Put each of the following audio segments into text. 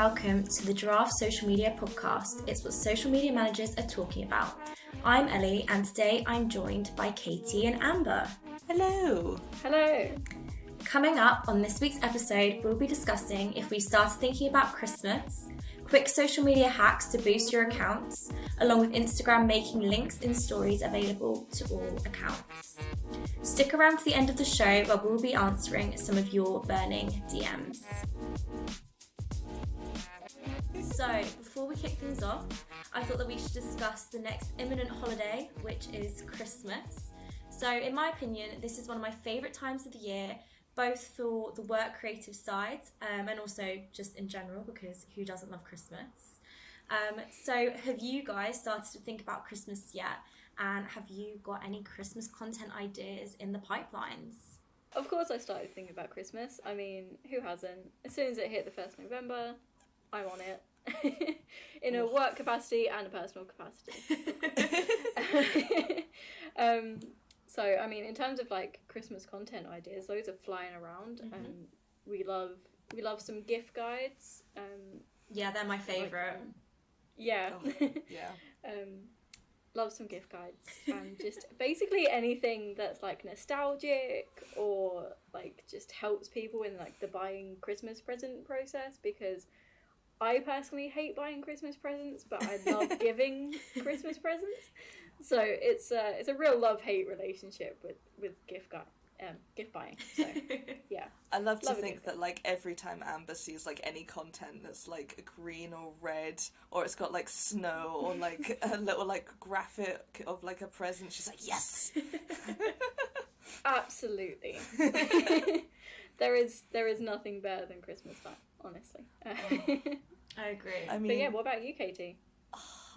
welcome to the Giraffe Social Media Podcast. It's what social media managers are talking about. I'm Ellie, and today I'm joined by Katie and Amber. Hello. Hello. Coming up on this week's episode, we'll be discussing if we started thinking about Christmas, quick social media hacks to boost your accounts, along with Instagram making links in stories available to all accounts. Stick around to the end of the show where we'll be answering some of your burning DMs. So, before we kick things off, I thought that we should discuss the next imminent holiday, which is Christmas. So, in my opinion, this is one of my favourite times of the year, both for the work creative side and also just in general, because who doesn't love Christmas? So, have you guys started to think about Christmas yet? And have you got any Christmas content ideas in the pipelines? Of course I started thinking about Christmas. I mean, who hasn't? As soon as it hit the 1st November, I'm on it. In a work capacity and a personal capacity. So, I mean, in terms of like Christmas content ideas, those are flying around. Mm-hmm. We love some gift guides. Yeah, they're my favourite. Yeah. Love some gift guides and just basically anything that's like nostalgic or like just helps people in like the buying Christmas present process, because I personally hate buying Christmas presents, but I love giving Christmas presents. So it's a real love-hate relationship with gift buying. So yeah, I love to think that like every time Amber sees like any content that's like green or red, or it's got like snow or like a little like graphic of like a present, she's like, yes. Absolutely. There is nothing better than Christmas time, honestly. I agree. I mean, but yeah, what about you, Katie?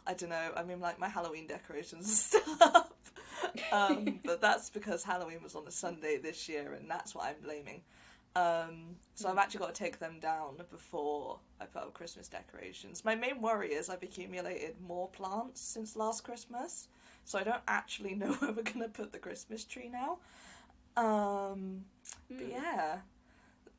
I don't know. I mean, like my Halloween decorations and stuff. But that's because Halloween was on a Sunday this year, and that's what I'm blaming. So I've actually got to take them down before I put up Christmas decorations. My main worry is I've accumulated more plants since last Christmas, so I don't actually know where we're going to put the Christmas tree now. But yeah,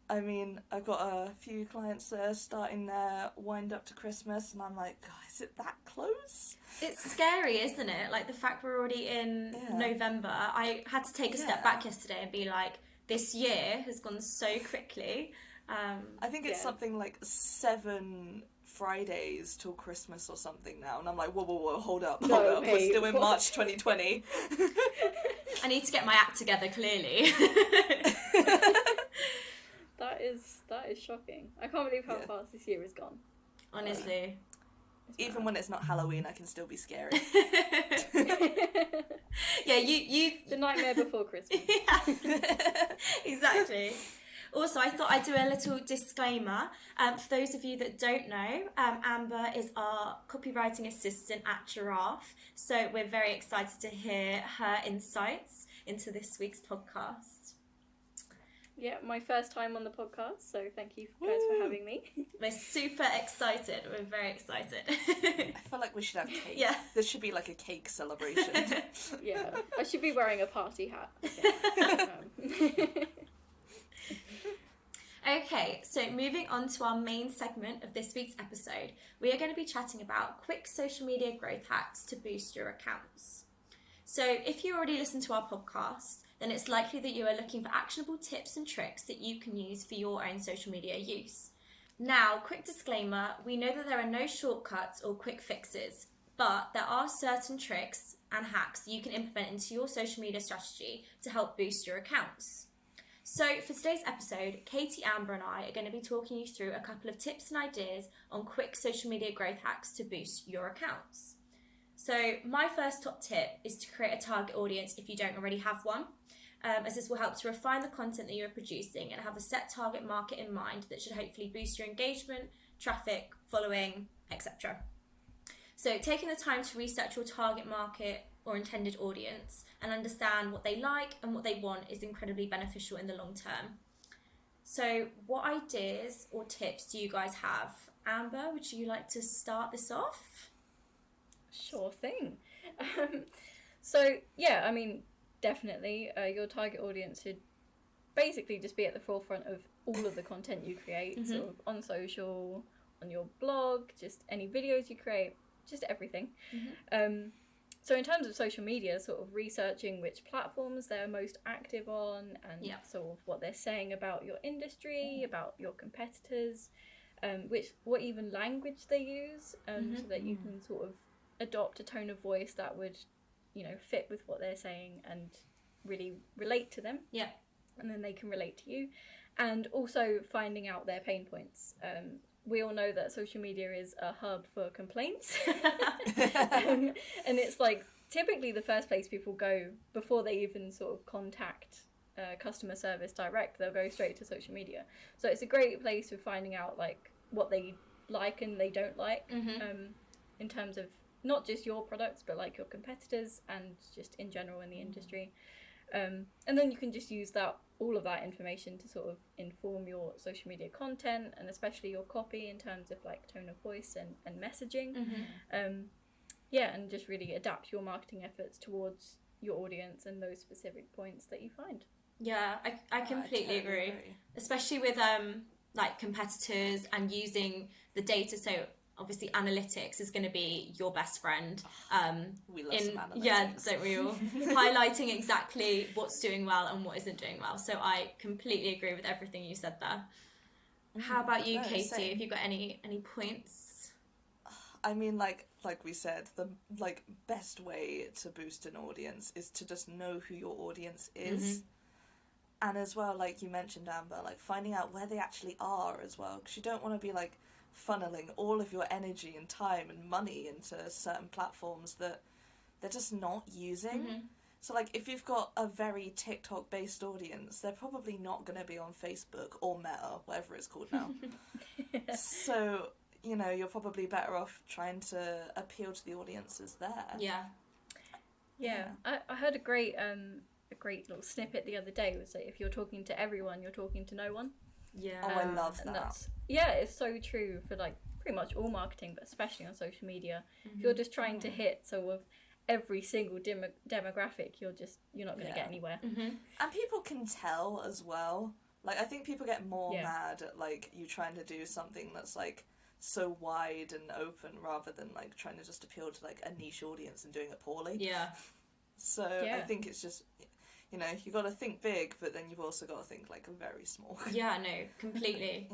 I mean, I've got a few clients that are starting their wind up to Christmas, and I'm like, God, is it that close? It's scary, isn't it? Like the fact we're already in November. I had to take a step back yesterday and be like, this year has gone so quickly. I think it's something like 7 Fridays till Christmas or something now, and I'm like, whoa, hold up. We're still in March 2020. I need to get my act together, clearly. That is shocking. I can't believe how fast this year has gone. Honestly. Even when it's not Halloween, I can still be scary. Yeah, you the nightmare before Christmas. Yeah. Exactly. Also, I thought I'd do a little disclaimer. For those of you that don't know, Amber is our copywriting assistant at Giraffe, so we're very excited to hear her insights into this week's podcast. Yeah, my first time on the podcast, so thank you guys for having me. We're super excited. We're very excited. I feel like we should have cake. Yeah. There should be like a cake celebration. Yeah, I should be wearing a party hat. Okay, so moving on to our main segment of this week's episode, we are going to be chatting about quick social media growth hacks to boost your accounts. So if you already listened to our podcast, then it's likely that you are looking for actionable tips and tricks that you can use for your own social media use. Now, quick disclaimer, we know that there are no shortcuts or quick fixes, but there are certain tricks and hacks that you can implement into your social media strategy to help boost your accounts. So for today's episode, Katie, Amber and I are going to be talking you through a couple of tips and ideas on quick social media growth hacks to boost your accounts. So my first top tip is to create a target audience if you don't already have one, as this will help to refine the content that you're producing and have a set target market in mind that should hopefully boost your engagement, traffic, following, etc. So taking the time to research your target market or intended audience and understand what they like and what they want is incredibly beneficial in the long term. So what ideas or tips do you guys have? Amber, would you like to start this off? Sure thing. So yeah, I mean, definitely your target audience should basically just be at the forefront of all of the content you create, sort of on social, on your blog, just any videos you create, just everything. Mm-hmm. So in terms of social media, sort of researching which platforms they're most active on and sort of what they're saying about your industry, about your competitors, what even language they use, so that you can sort of adopt a tone of voice that would, fit with what they're saying and really relate to them. Yeah. And then they can relate to you. And also finding out their pain points. We all know that social media is a hub for complaints. And it's like typically the first place people go before they even sort of contact customer service direct. They'll go straight to social media. So it's a great place for finding out like what they like and they don't like, in terms of not just your products but like your competitors and just in general in the industry. And then you can just use all of that information to sort of inform your social media content and especially your copy in terms of like tone of voice and messaging. And just really adapt your marketing efforts towards your audience and those specific points that you find. Yeah, I completely agree. Especially with like competitors and using the data. So obviously analytics is going to be your best friend. We love some analytics. Yeah, don't we all? Highlighting exactly what's doing well and what isn't doing well. So I completely agree with everything you said there. How about you, Katie? Same. Have you got any points? I mean, like we said, the best way to boost an audience is to just know who your audience is. And as well, like you mentioned, Amber, like finding out where they actually are as well, because you don't want to be like funneling all of your energy and time and money into certain platforms that they're just not using. So like if you've got a very TikTok based audience, they're probably not going to be on Facebook or Meta, whatever it's called now. So you're probably better off trying to appeal to the audiences there. I heard a great little snippet the other day, was that if you're talking to everyone, you're talking to no one. I love that. It's so true for like pretty much all marketing, but especially on social media. If you're just trying to hit sort of every single demographic, you're not going to get anywhere. And people can tell as well. Like I think people get more mad at like you trying to do something that's like so wide and open rather than like trying to just appeal to like a niche audience and doing it poorly. So I think it's just, you got to think big, but then you've also got to think like very small. Yeah, no, completely.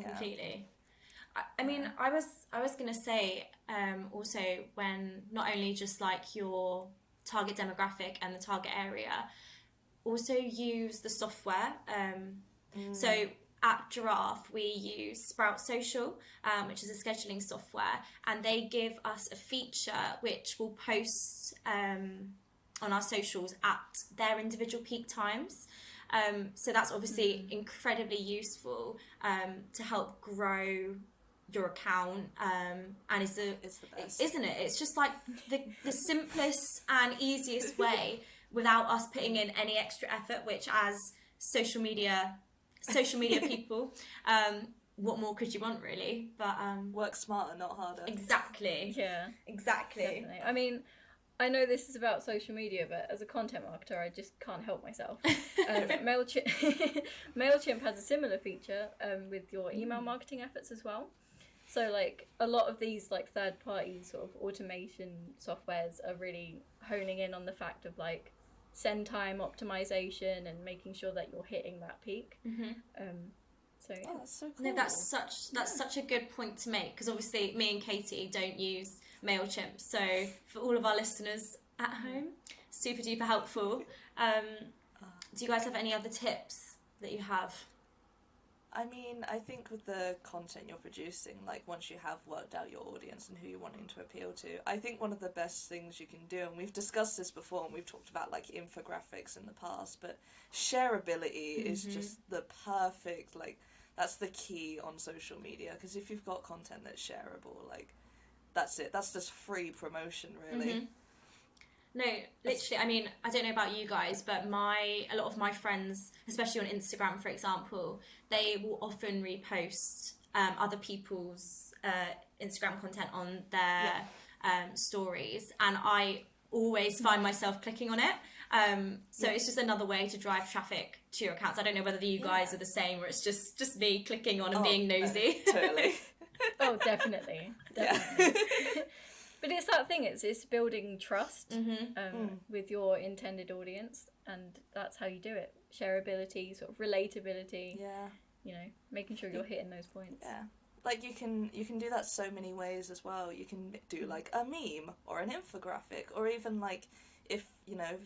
I mean, I was gonna say also, when not only just like your target demographic and the target area, also use the software. So at Giraffe we use Sprout Social, which is a scheduling software, and they give us a feature which will post on our socials at their individual peak times. So that's obviously incredibly useful to help grow your account, and it's the best, isn't it? It's just like the simplest and easiest way without us putting in any extra effort, which as social media people, what more could you want, really? But work smarter, not harder. Exactly. Definitely. I mean, I know this is about social media, but as a content marketer, I just can't help myself. MailChimp has a similar feature with your email marketing efforts as well. So like a lot of these like third-party sort of automation softwares are really honing in on the fact of like send time optimization and making sure that you're hitting that peak. So yeah. That's so cool. No, that's such a good point to make, because obviously me and Katie don't use MailChimp, so for all of our listeners at home, super duper helpful. Do you guys have any other tips that you have? I mean, I think with the content you're producing, like once you have worked out your audience and who you're wanting to appeal to, I think one of the best things you can do, and we've discussed this before and we've talked about like infographics in the past, but shareability is just the perfect, like that's the key on social media, because if you've got content that's shareable, like that's it, that's just free promotion really. No, literally, I mean, I don't know about you guys, but a lot of my friends, especially on Instagram, for example, they will often repost other people's Instagram content on their stories, and I always find myself clicking on it. So it's just another way to drive traffic to your accounts. I don't know whether you guys are the same, or it's just me clicking on and being nosy. No, totally. Oh, definitely. Yeah. But it's that thing, it's building trust with your intended audience, and that's how you do it. Shareability, sort of relatability, Yeah. you know, making sure you're hitting those points. Yeah. Like, you can do that so many ways as well. You can do, like, a meme or an infographic, or even, like, if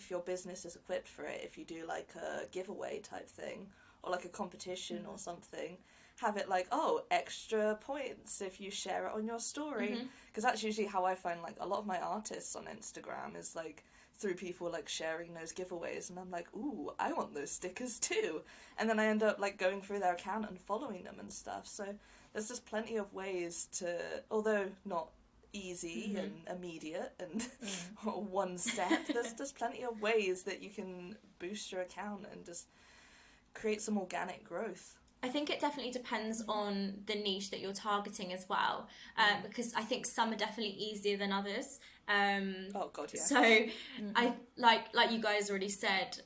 your business is equipped for it, if you do, like, a giveaway type thing, or, like, a competition or something, have it, like, extra points if you share it on your story. Because that's usually how I find, like, a lot of my artists on Instagram is, like, through people, like, sharing those giveaways, and I'm like, ooh, I want those stickers too. And then I end up, like, going through their account and following them and stuff. So there's just plenty of ways to, although not easy and immediate and one step, there's plenty of ways that you can boost your account and just create some organic growth. I think it definitely depends on the niche that you're targeting as well, because I think some are definitely easier than others. Oh God, yeah. So I like you guys already said,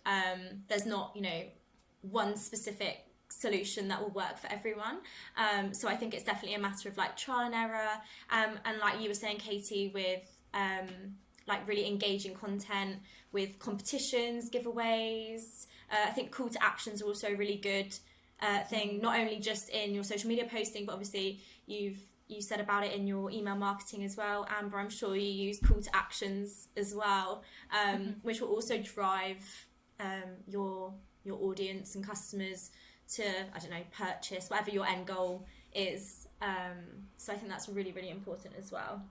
there's not one specific solution that will work for everyone. So I think it's definitely a matter of like trial and error, and like you were saying, Katie, with like really engaging content with competitions, giveaways. I think call to actions are also a really good thing, not only just in your social media posting, but obviously you said about it in your email marketing as well. Amber, I'm sure you use call to actions as well, which will also drive your audience and customers to, I don't know, purchase, whatever your end goal is. So I think that's really, really important as well.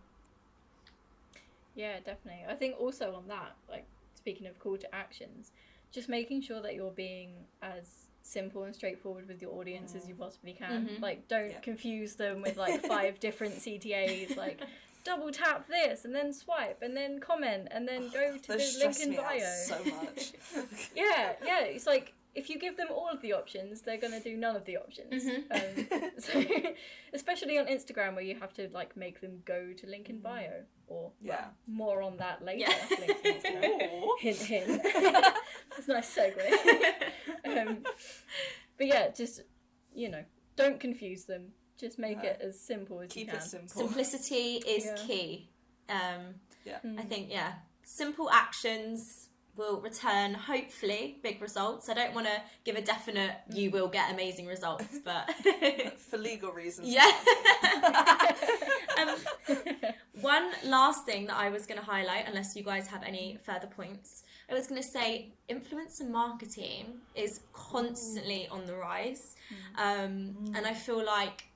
Yeah, definitely. I think also on that, like, speaking of call to actions, just making sure that you're being as simple and straightforward with your audience as you possibly can. Like, don't confuse them with like 5 different CTAs, like double tap this and then swipe and then comment and then go to the link in bio. So much. yeah, it's like, if you give them all of the options, they're going to do none of the options. So, especially on Instagram, where you have to like make them go to link in bio, or well, more on that later. Link in Instagram. Hint, hint. That's a nice segue. But yeah, just, don't confuse them. Just make it as simple as you can. Keep it simple. Simplicity is key. I think, simple actions will return, hopefully, big results. I don't want to give a definite you will get amazing results, but for legal reasons. Yeah. One last thing that I was going to highlight, unless you guys have any further points, I was going to say influencer marketing is constantly on the rise. And I feel like,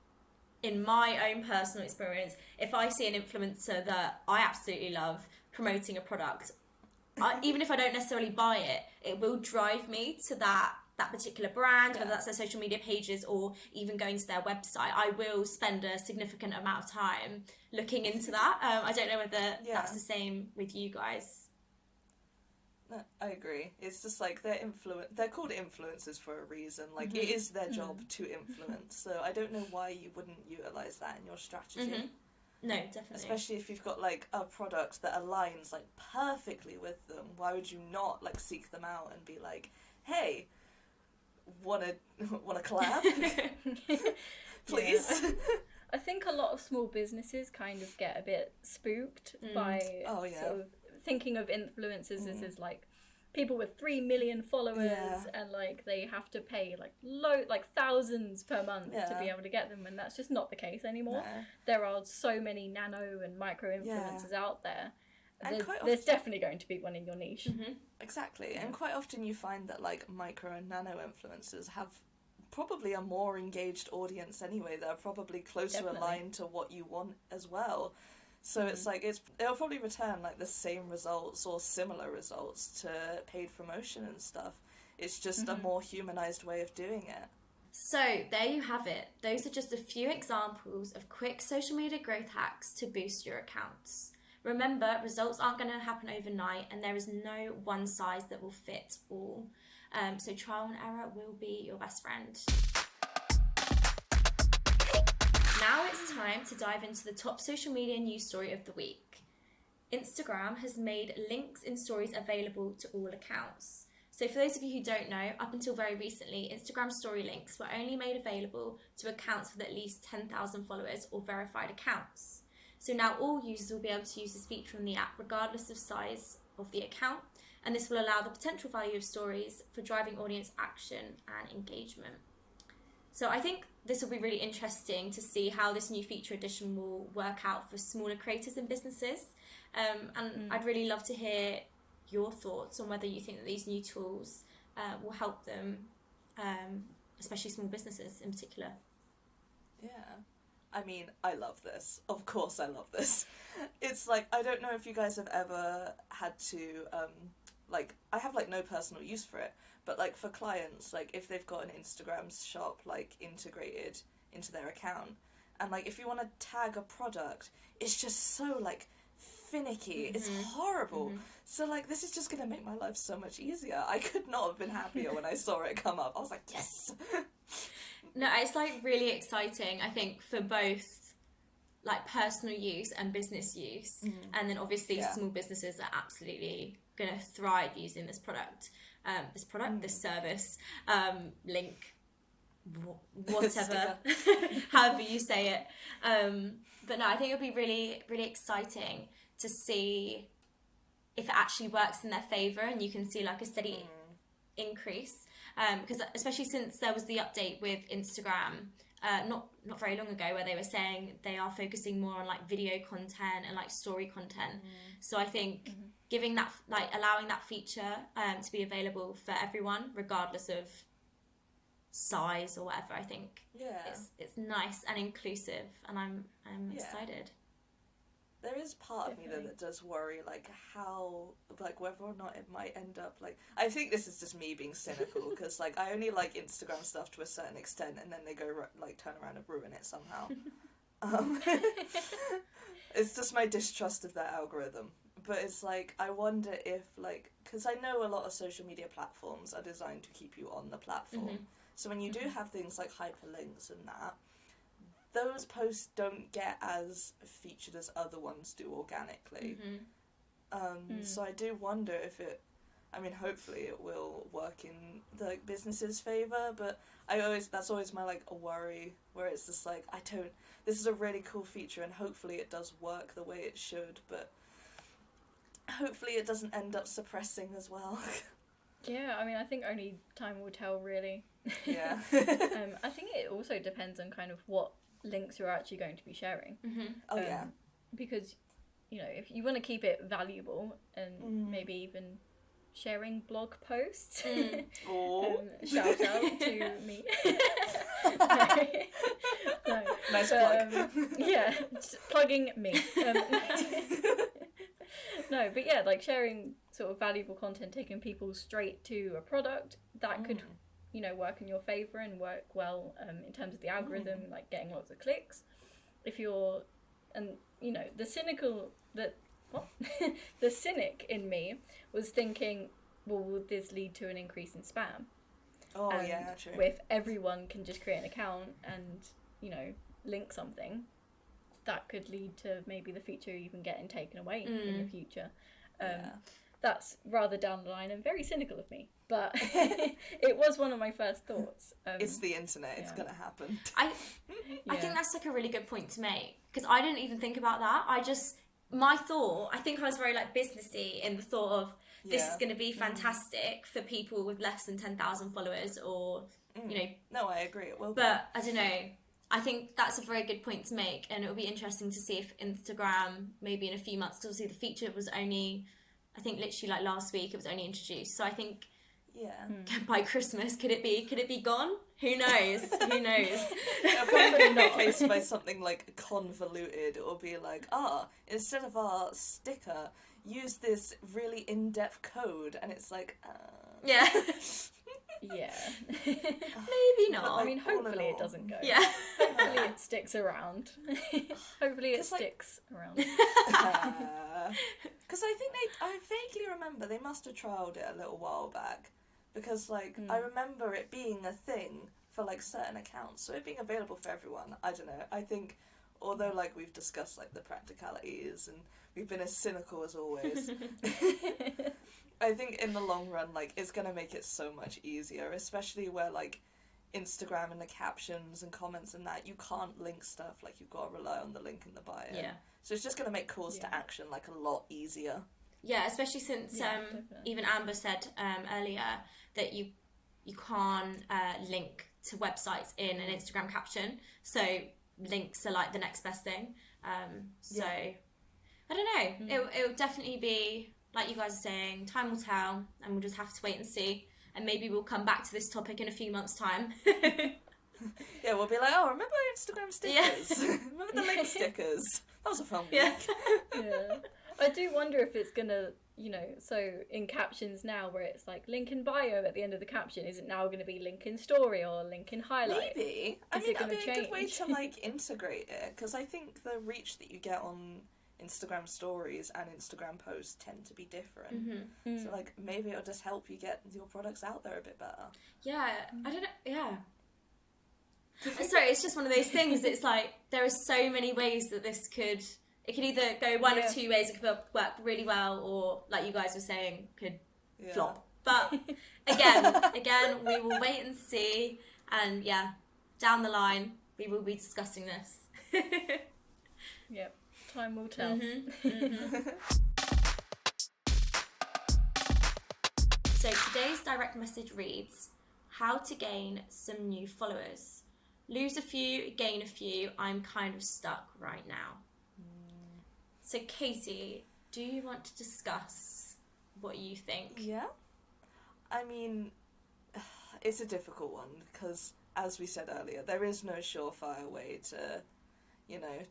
in my own personal experience, if I see an influencer that I absolutely love promoting a product, even if I don't necessarily buy it, it will drive me to that particular brand, whether that's their social media pages or even going to their website. I will spend a significant amount of time looking into that. I don't know whether that's the same with you guys. No, I agree. It's just like they're called influencers for a reason. Like, it is their job to influence. So I don't know why you wouldn't utilize that in your strategy. No, definitely. Especially if you've got like a product that aligns like perfectly with them. Why would you not like seek them out and be like, hey, wanna collab? Please. Yeah. I think a lot of small businesses kind of get a bit spooked by sort of thinking of influencers as like people with 3 million followers and like they have to pay like thousands per month to be able to get them, and that's just not the case anymore. There are so many nano and micro influencers out there. There's definitely going to be one in your niche. Exactly. And quite often you find that like micro and nano influencers have probably a more engaged audience anyway. They're probably closer aligned to what you want as well. So it's like it'll probably return like the same results or similar results to paid promotion and stuff. It's just a more humanized way of doing it. So there you have it. Those are just a few examples of quick social media growth hacks to boost your accounts. Remember, results aren't going to happen overnight, and there is no one size that will fit all. So trial and error will be your best friend. Now it's time to dive into the top social media news story of the week. Instagram has made links in stories available to all accounts. So for those of you who don't know, up until very recently, Instagram story links were only made available to accounts with at least 10,000 followers or verified accounts. So now all users will be able to use this feature on the app regardless of size of the account, and this will allow the potential value of stories for driving audience action and engagement. So I think this will be really interesting to see how this new feature addition will work out for smaller creators and businesses. I'd really love to hear your thoughts on whether you think that these new tools will help them, especially small businesses in particular. Yeah. I mean, I love this. Of course I love this. It's like, I don't know if you guys have ever had to, like, I have, like, no personal use for it, but, like, for clients, like, if they've got an Instagram shop, like, integrated into their account, and, like, if you want to tag a product, it's just so, like, finicky. It's horrible. So, like, this is just going to make my life so much easier. I could not have been happier when I saw it come up. I was like, yes! No, it's, like, really exciting, I think, for both, like, personal use and business use. And then, obviously, small businesses are absolutely going to thrive using this product. This service, link, whatever, however you say it. But no, I think it'll be really, really exciting to see if it actually works in their favour and you can see like a steady increase. Because especially since there was the update with Instagram, not very long ago, where they were saying they are focusing more on like video content and like story content. So I think giving that, like allowing that feature to be available for everyone, regardless of size or whatever, I think it's nice and inclusive, and I'm excited. There is part of me though that does worry, like how, like whether or not it might end up like. I think this is just me being cynical because like I only like Instagram stuff to a certain extent, and then they go like turn around and ruin it somehow. It's just my distrust of their algorithm. But it's like I wonder if like, because I know a lot of social media platforms are designed to keep you on the platform. So when you do have things like hyperlinks and that, those posts don't get as featured as other ones do organically. So I do wonder if it, I mean, hopefully it will work in the like, business's favour, but that's always my like a worry, where it's just like, this is a really cool feature and hopefully it does work the way it should, but hopefully it doesn't end up suppressing as well. Yeah, I mean, I think only time will tell, really. Yeah. I think it also depends on kind of what links you're actually going to be sharing. Oh yeah. Because, you know, if you want to keep it valuable and maybe even sharing blog posts, shout out to me. No. Nice plug. Yeah, just plugging me. No, but yeah, like sharing sort of valuable content, taking people straight to a product, that could, you know, work in your favour and work well in terms of the algorithm, like getting lots of clicks. If you're, and you know, the cynic in me was thinking, well, will this lead to an increase in spam? Oh, and yeah, true. If everyone can just create an account and, you know, link something, that could lead to maybe the feature even getting taken away in the future. That's rather down the line and very cynical of me, but it was one of my first thoughts. It's the internet, it's gonna happen. I think that's like a really good point to make, because I didn't even think about that. I think I was very like businessy in the thought of this is going to be fantastic for people with less than 10,000 followers, or you know. No, I agree, it will be. But I don't know, I think that's a very good point to make, and it'll be interesting to see if Instagram, maybe in a few months, because the feature was only, I think literally like last week it was only introduced, so I think by Christmas could it be gone? Who knows? Who knows? It'll probably be replaced by something like convoluted. It will be like, instead of our sticker, use this really in-depth code, and it's like yeah. Maybe not. I mean, hopefully it doesn't go. Yeah. Hopefully it sticks around. Hopefully it sticks around. Because I think I vaguely remember they must have trialled it a little while back. Because, like, I remember it being a thing for, like, certain accounts. So it being available for everyone, I don't know. I think, although, like, we've discussed, like, the practicalities and we've been as cynical as always, I think in the long run, like, it's gonna make it so much easier, especially where, like, Instagram and the captions and comments and that, you can't link stuff, like, you've got to rely on the link in the bio. Yeah. So it's just gonna make calls to action, like, a lot easier. Yeah, especially since even Amber said earlier that you can't link to websites in an Instagram caption, so links are like the next best thing. So I don't know. It'll definitely be, like you guys are saying, time will tell, and we'll just have to wait and see. And maybe we'll come back to this topic in a few months' time. Yeah, we'll be like, oh, remember Instagram stickers? Remember the link stickers? That was a fun week. Yeah. I do wonder if it's gonna, so in captions now where it's like link in bio at the end of the caption, is it now going to be link in story or link in highlight? Maybe. I mean, that'd be a good way to, like, integrate it, because I think the reach that you get on Instagram stories and Instagram posts tend to be different. So, like, maybe it'll just help you get your products out there a bit better. Yeah, I don't know. Yeah. Sorry, it's just one of those things. It's like there are so many ways that this could. It could either go one of two ways. It could work really well, or, like you guys were saying, could flop. But again, we will wait and see. And down the line, we will be discussing this. Yep, time will tell. So today's direct message reads, how to gain some new followers. Lose a few, gain a few. I'm kind of stuck right now. So Katie, do you want to discuss what you think? Yeah. I mean, it's a difficult one because, as we said earlier, there is no surefire way to,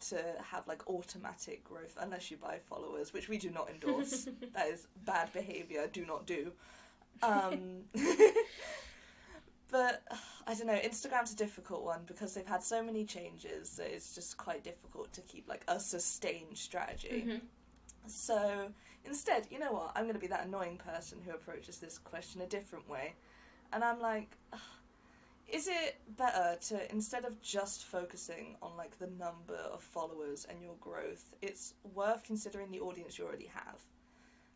to have, like, automatic growth unless you buy followers, which we do not endorse. That is bad behaviour. Do not do. But I don't know, Instagram's a difficult one because they've had so many changes that it's just quite difficult to keep, like, a sustained strategy. So instead, you know what, I'm going to be that annoying person who approaches this question a different way. And I'm like, is it better to, instead of just focusing on, like, the number of followers and your growth, it's worth considering the audience you already have.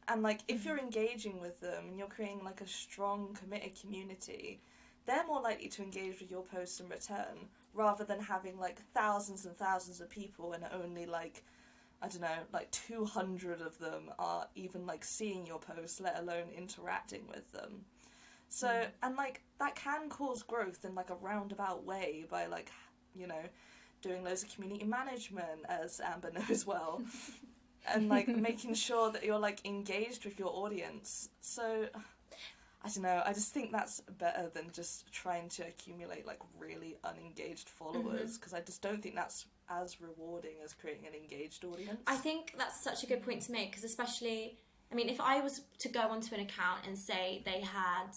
And, like, if you're engaging with them and you're creating, like, a strong, committed community, they're more likely to engage with your posts in return, rather than having, like, thousands and thousands of people and only, like, I don't know, like 200 of them are even, like, seeing your posts, let alone interacting with them. So, and, like, that can cause growth in, like, a roundabout way by, like, doing loads of community management, as Amber knows well, and, like, making sure that you're, like, engaged with your audience. So, I don't know, I just think that's better than just trying to accumulate, like, really unengaged followers, because I just don't think that's as rewarding as creating an engaged audience. I think that's such a good point to make, because especially, I mean, if I was to go onto an account and say they had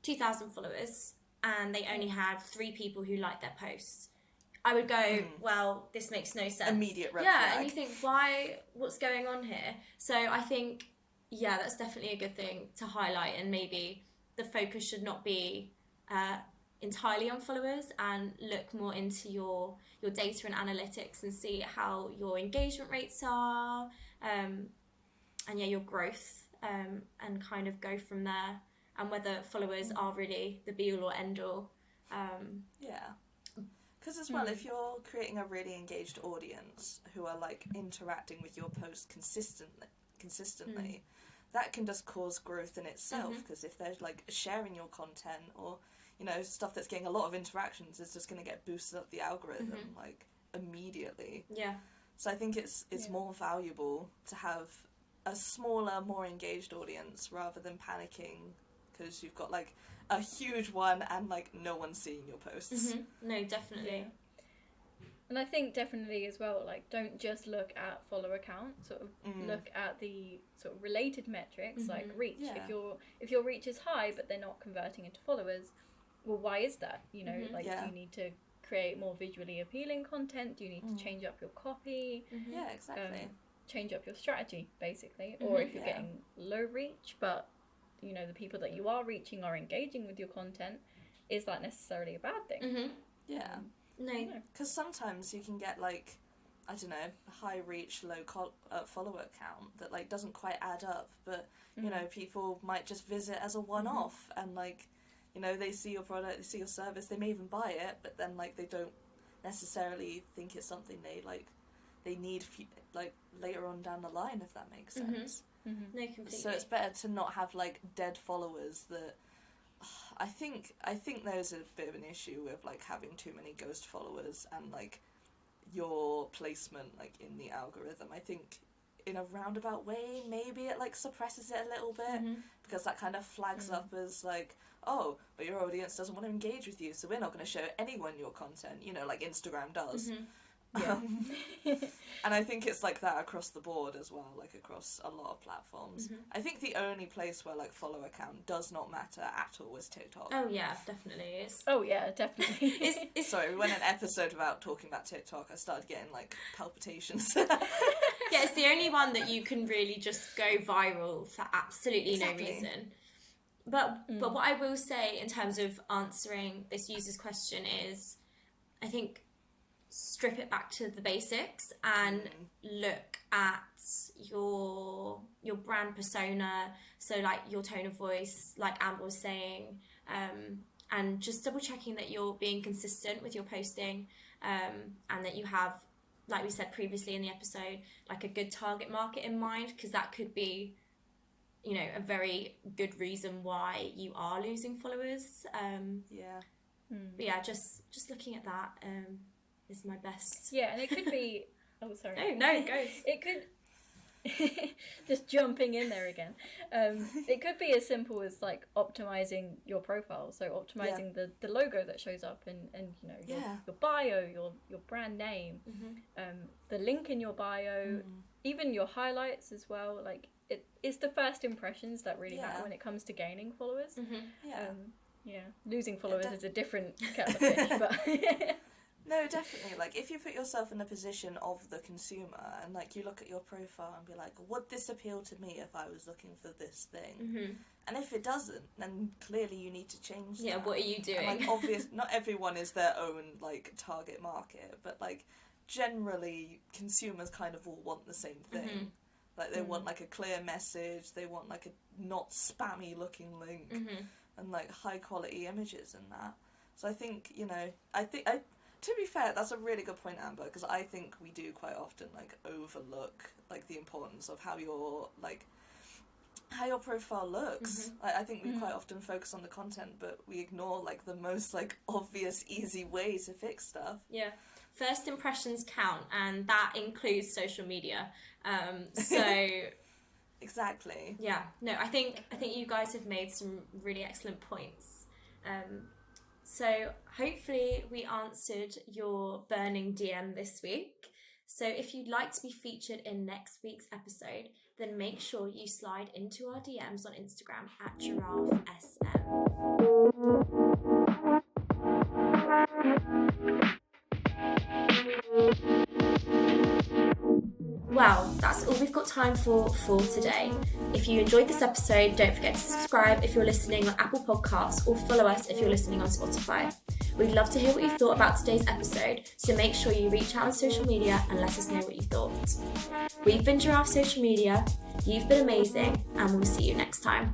2,000 followers and they only had 3 people who liked their posts, I would go, well, this makes no sense. Immediate red flag. flag. And you think, what's going on here? So I think, that's definitely a good thing to highlight, and maybe the focus should not be entirely on followers, and look more into your data and analytics and see how your engagement rates are, and your growth, and kind of go from there, and whether followers are really the be all or end all. Because as well, if you're creating a really engaged audience who are, like, interacting with your post consistently, that can just cause growth in itself, because if they're, like, sharing your content or, stuff that's getting a lot of interactions, it's just going to get boosted up the algorithm, like, immediately. Yeah. So I think it's more valuable to have a smaller, more engaged audience rather than panicking because you've got, like, a huge one and, like, no one's seeing your posts. No, definitely. Yeah. And I think definitely as well, like, don't just look at follower count, sort of look at the sort of related metrics, like reach. Yeah. If your reach is high but they're not converting into followers, well, why is that? Do you need to create more visually appealing content? Do you need to change up your copy? Yeah, exactly. Change up your strategy, basically. Or if you're getting low reach, but, the people that you are reaching are engaging with your content, is that necessarily a bad thing? Yeah. No. Because sometimes you can get, like, I don't know, high reach, low follower count that like doesn't quite add up. But you know, people might just visit as a one-off, and like, you know, they see your product, they see your service, they may even buy it, but then like they don't necessarily think it's something they need like later on down the line, if that makes sense. No, completely. So it's better to not have like dead followers. That I think there's a bit of an issue with like having too many ghost followers and like your placement like in the algorithm. I think in a roundabout way maybe it like suppresses it a little bit, because that kind of flags up as like, oh, but your audience doesn't want to engage with you, so we're not going to show anyone your content, you know, like Instagram does. Yeah. And I think it's like that across the board as well, like across a lot of platforms. I think the only place where like follower count does not matter at all is TikTok. Oh yeah, definitely. Oh yeah, definitely. Sorry, we went an episode without talking about TikTok. I started getting like palpitations. Yeah, it's the only one that you can really just go viral for absolutely no reason. But what I will say in terms of answering this user's question is, I think strip it back to the basics and look at your brand persona, so like your tone of voice, like Amber was saying, and just double checking that you're being consistent with your posting, and that you have, like we said previously in the episode, like a good target market in mind, because that could be, you know, a very good reason why you are losing followers. But yeah, just looking at that is my best. Yeah, and it could be... Oh, sorry. No, go. It could... just jumping in there again. It could be as simple as, like, optimizing your profile. So optimizing the logo that shows up and you know, your bio, your brand name, the link in your bio, even your highlights as well. Like, it's the first impressions that really matter when it comes to gaining followers. Losing followers is a different kettle of fish, but... No, definitely. Like, if you put yourself in the position of the consumer and, like, you look at your profile and be like, would this appeal to me if I was looking for this thing? And if it doesn't, then clearly you need to change that. What are you doing? And, like, not everyone is their own, like, target market, but, like, generally consumers kind of all want the same thing. Like, they want, like, a clear message, they want, like, a not spammy-looking link, and, like, high-quality images and that. So I think, you know, to be fair, that's a really good point, Amber, because I think we do quite often like overlook like the importance of how your profile looks. Like, I think we quite often focus on the content, but we ignore like the most like obvious, easy way to fix stuff. Yeah, first impressions count, and that includes social media. So exactly. Yeah, no, I think you guys have made some really excellent points. So hopefully we answered your burning DM this week. So if you'd like to be featured in next week's episode, then make sure you slide into our DMs on Instagram at giraffesm. Well, that's all we've got time for today. If you enjoyed this episode, don't forget to subscribe if you're listening on Apple Podcasts, or follow us if you're listening on Spotify. We'd love to hear what you thought about today's episode, so make sure you reach out on social media and let us know what you thought. We've been Giraffe Social Media, you've been amazing, and we'll see you next time.